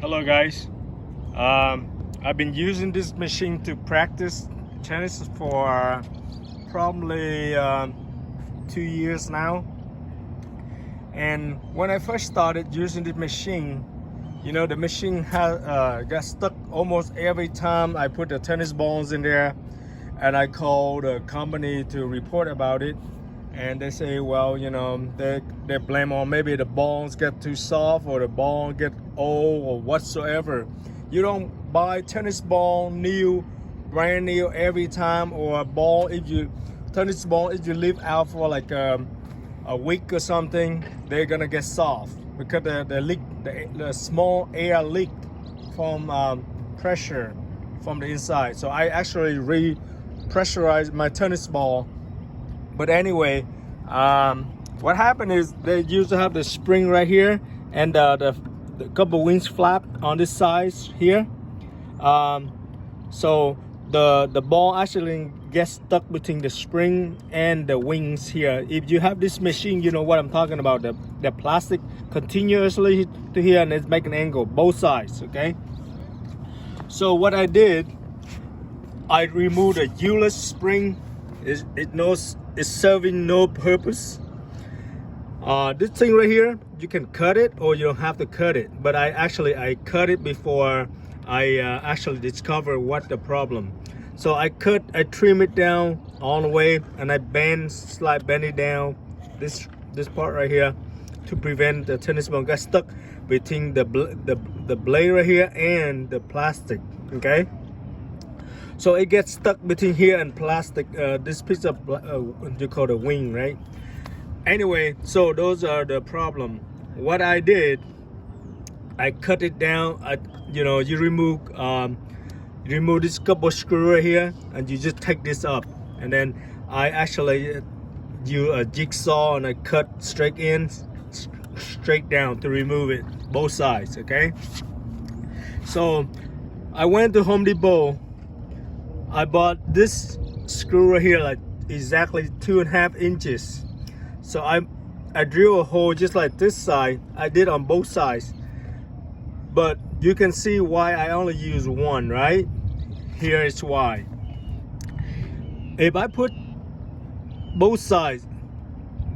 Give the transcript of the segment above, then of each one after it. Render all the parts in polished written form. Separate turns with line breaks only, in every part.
Hello guys. I've been using this machine to practice tennis for probably 2 years now. And when I first started using the machine, the machine got stuck almost every time I put the tennis balls in there, and I called the company to report about it. And they say, well, they blame on maybe the balls get too soft or the ball get old or whatsoever. You don't buy tennis ball new, brand new every time, or a ball if you leave out for like a week or something, they're gonna get soft because the small air leak from pressure from the inside. So I actually re-pressurized my tennis ball. But anyway, what happened is they used to have the spring right here and the couple wings flap on this side here. So the ball actually gets stuck between the spring and the wings here. If you have this machine, you know what I'm talking about. The plastic continuously to here, and it's making an angle both sides. Okay. So what I did, I removed a useless spring. It's serving no purpose. This thing right here, you can cut it or you don't have to cut it. But I cut it before I actually discovered what the problem. So I trim it down all the way, and I bend it down this part right here to prevent the tennis ball get stuck between the blade right here and the plastic. Okay. So it gets stuck between here and plastic, this piece of, you call the wing, right? Anyway, so those are the problem. What I did, I cut it down. You remove this couple screw right here, and you just take this up. And then I actually use a jigsaw and I cut straight down to remove it, both sides, okay? So I went to Home Depot. I bought this screw right here, like exactly 2.5 inches. So I drill a hole just like this side. I did on both sides, but you can see why I only use one, right? Here is why. If I put both sides,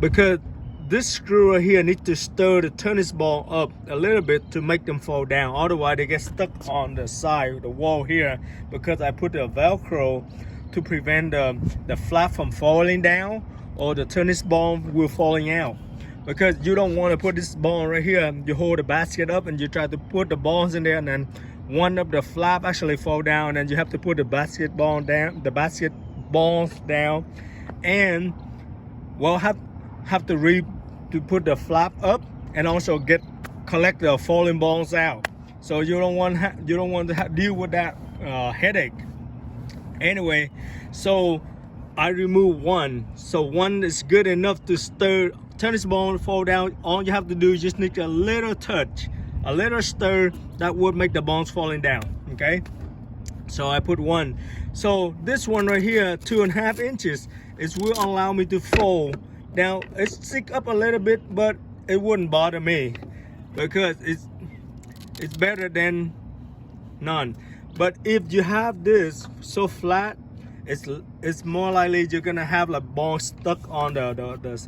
because this screw right here needs to stir the tennis ball up a little bit to make them fall down. Otherwise, they get stuck on the side, the wall here, because I put the Velcro to prevent the flap from falling down or the tennis ball will falling out. Because you don't want to put this ball right here, you hold the basket up and you try to put the balls in there, and then one of the flap actually fall down, and you have to put the basketballs down, and well, have to put the flap up and also collect the falling balls out. So you don't want to deal with that headache. Anyway, so I remove one. So one is good enough to stir tennis ball fall down. All you have to do is just need a little touch, a little stir that would make the balls falling down. Okay. So I put one. So this one right here, 2.5 inches, it will allow me to fold. Now it's stick up a little bit, but it wouldn't bother me because it's better than none. But if you have this so flat, it's more likely you're gonna have like ball stuck on the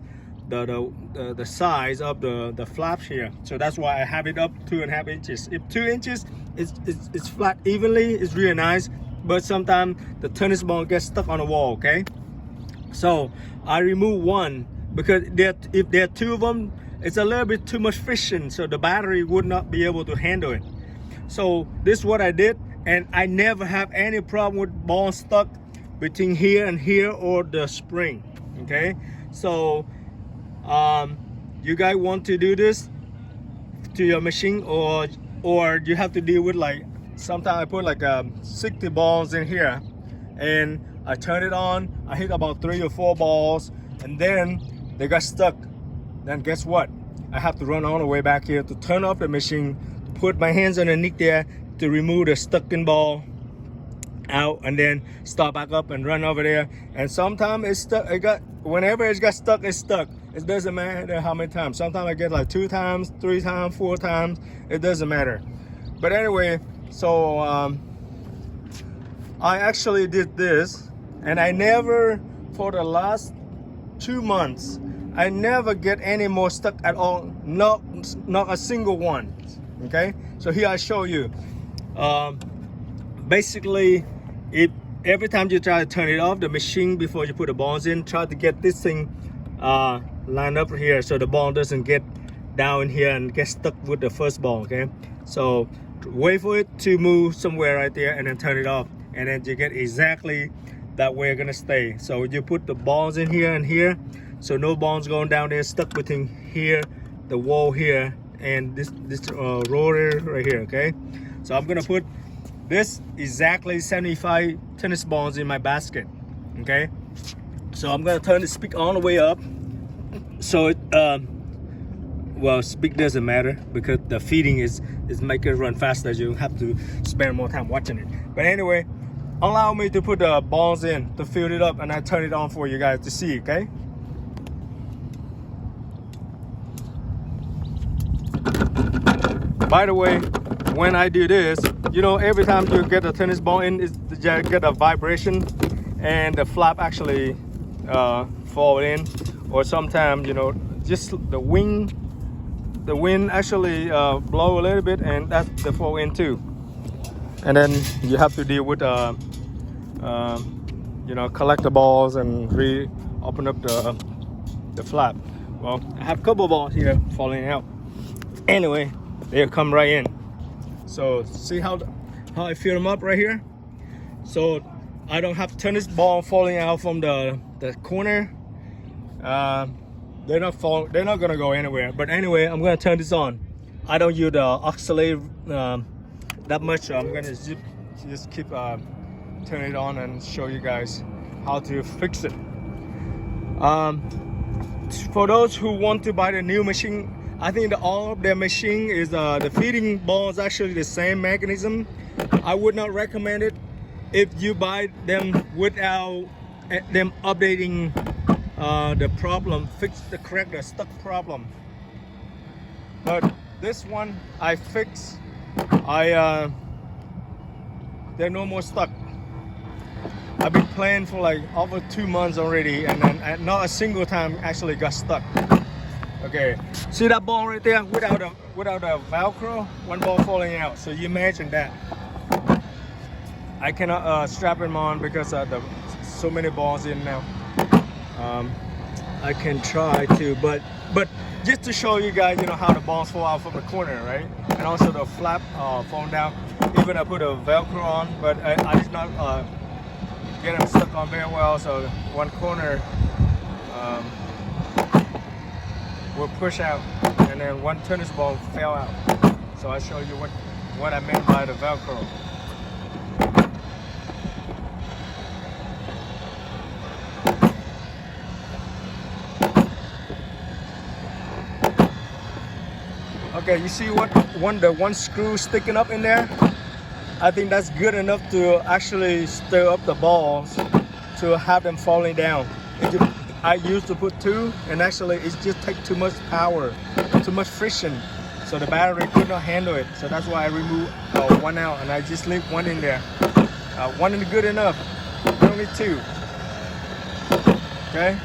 size of the flaps here. So that's why I have it up 2.5 inches. If 2 inches, it's flat evenly, it's really nice. But sometimes the tennis ball gets stuck on the wall. Okay, so I remove one because if there are two of them, it's a little bit too much friction, so the battery would not be able to handle it. So this is what I did, and I never have any problem with ball stuck between here and here or the spring. Okay, so you guys want to do this to your machine, or you have to deal with, like, sometimes I put like 60 balls in here, and I turn it on, I hit about 3 or 4 balls, and then they got stuck. Then guess what? I have to run all the way back here to turn off the machine, put my hands underneath there to remove the stuck in ball out, and then start back up and run over there. And sometimes it's stuck. Whenever it got stuck, it's stuck. It doesn't matter how many times. Sometimes I get like 2 times, 3 times, 4 times. It doesn't matter. But anyway, so I actually did this, and I never, for the last 2 months, I never get any more stuck at all. Not a single one. Okay, so here I show you. Basically, every time you try to turn it off, the machine, before you put the balls in, try to get this thing lined up here so the ball doesn't get down here and get stuck with the first ball. Okay, so wait for it to move somewhere right there and then turn it off, and then you get exactly that way it's gonna stay. So you put the balls in here and here, so no balls going down there, stuck between here, the wall here, and this roller right here. Okay, so I'm gonna put this exactly 75 tennis balls in my basket. Okay, so I'm gonna turn the speed all the way up, so it well, speed doesn't matter because the feeding is making it run faster. You have to spend more time watching it. But anyway, allow me to put the balls in to fill it up, and I turn it on for you guys to see. Okay, by the way, when I do this, you know, every time you get a tennis ball in, you get a vibration, and the flap actually fall in, or sometimes, you know, just the wind actually blow a little bit, and that's the fall in too. And then you have to deal with you know, collect the balls and open up the flap. Well, I have a couple balls here falling out. Anyway, they'll come right in. So see how I fill them up right here, so I don't have tennis ball falling out from the corner. They're not gonna go anywhere. But anyway, I'm gonna turn this on. I don't use the oscillator that much, so I'm gonna just keep turning it on and show you guys how to fix it. For those who want to buy the new machine, I think all of their machine is the feeding ball is actually the same mechanism. I would not recommend it if you buy them without them updating the problem, correct the stuck problem. But this one I fixed. They're no more stuck. I've been playing for like over 2 months already, and then not a single time actually got stuck. Okay, see that ball right there without a Velcro, one ball falling out. So you imagine that. I cannot strap them on because so many balls in now. I can try to, but just to show you guys, you know, how the balls fall out from the corner, right? And also the flap fall down. Even I put a Velcro on, but I did not get them stuck on very well. So one corner will push out, and then one tennis ball fell out. So I show you what I meant by the Velcro. Okay, you see the one screw sticking up in there? I think that's good enough to actually stir up the balls to have them falling down. I used to put 2, and actually it just takes too much power, too much friction, so the battery could not handle it. So that's why I removed one out, and I just leave one in there. One is good enough. You don't need 2. Okay.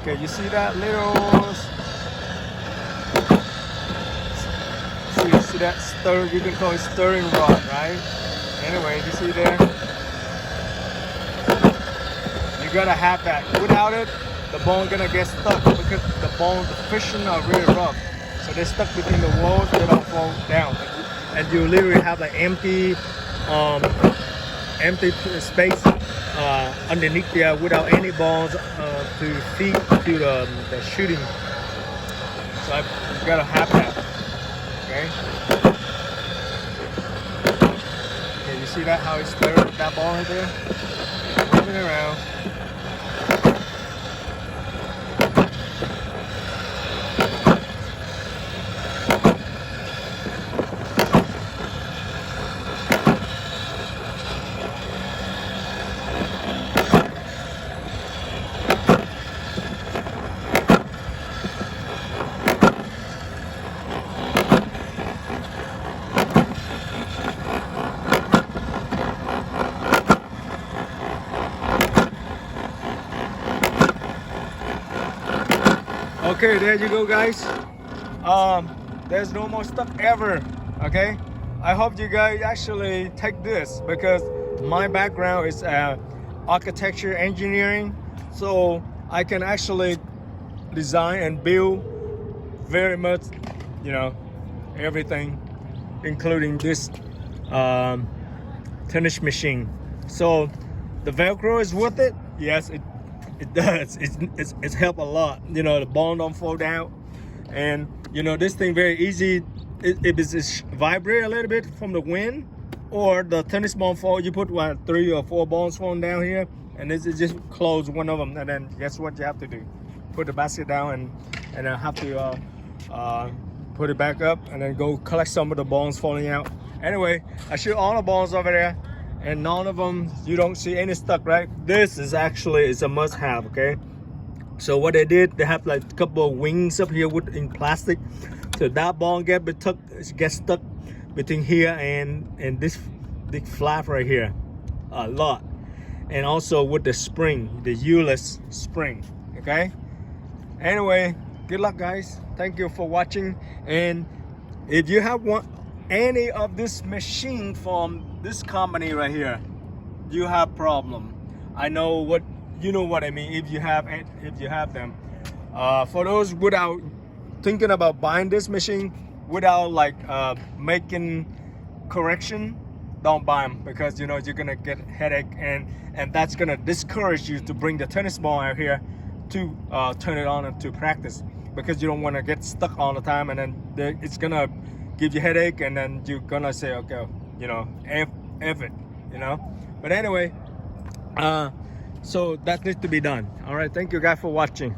Okay, you see that little? See that stir? You can call it stirring rod, right? Anyway, you see there? You gotta have that. Without it, the bone gonna get stuck because the friction are really rough. So they're stuck between the walls. They don't fall down, and you literally have like empty space underneath there without any balls to feed to the shooting. So you gotta have that. Okay. Okay, you see that how it's stirring that ball right there? Moving around. Okay, there you go, guys. There's no more stuff ever. Okay, I hope you guys actually take this, because my background is architecture engineering, so I can actually design and build very much, you know, everything, including this tennis machine. So the Velcro is worth it. Yes, it does. It's helped a lot. You know, the ball don't fall down, and you know, this thing very easy. It vibrate a little bit from the wind, or the tennis ball fall. You put what, 3 or 4 balls falling down here, and it just close one of them, and then guess what you have to do? Put the basket down, and I have to put it back up, and then go collect some of the balls falling out. Anyway, I shoot all the balls over there, and none of them, you don't see any stuck, right? This is actually, it's a must-have, okay? So what they did, they have like a couple of wings up here in plastic, so that ball gets stuck between here and this big flap right here a lot. And also with the spring, the U-less spring, okay? Anyway, good luck, guys. Thank you for watching. And if you have any of this machine from this company right here, you have problem. I know what you know what I mean. If you have them, for those without thinking about buying this machine, without like making correction, don't buy them, because you know you're gonna get headache, and that's gonna discourage you to bring the tennis ball out here to turn it on and to practice, because you don't want to get stuck all the time, and then it's gonna give you headache, and then you're gonna say, okay, you know, F it, you know. But anyway, so that needs to be done. All right, thank you guys for watching.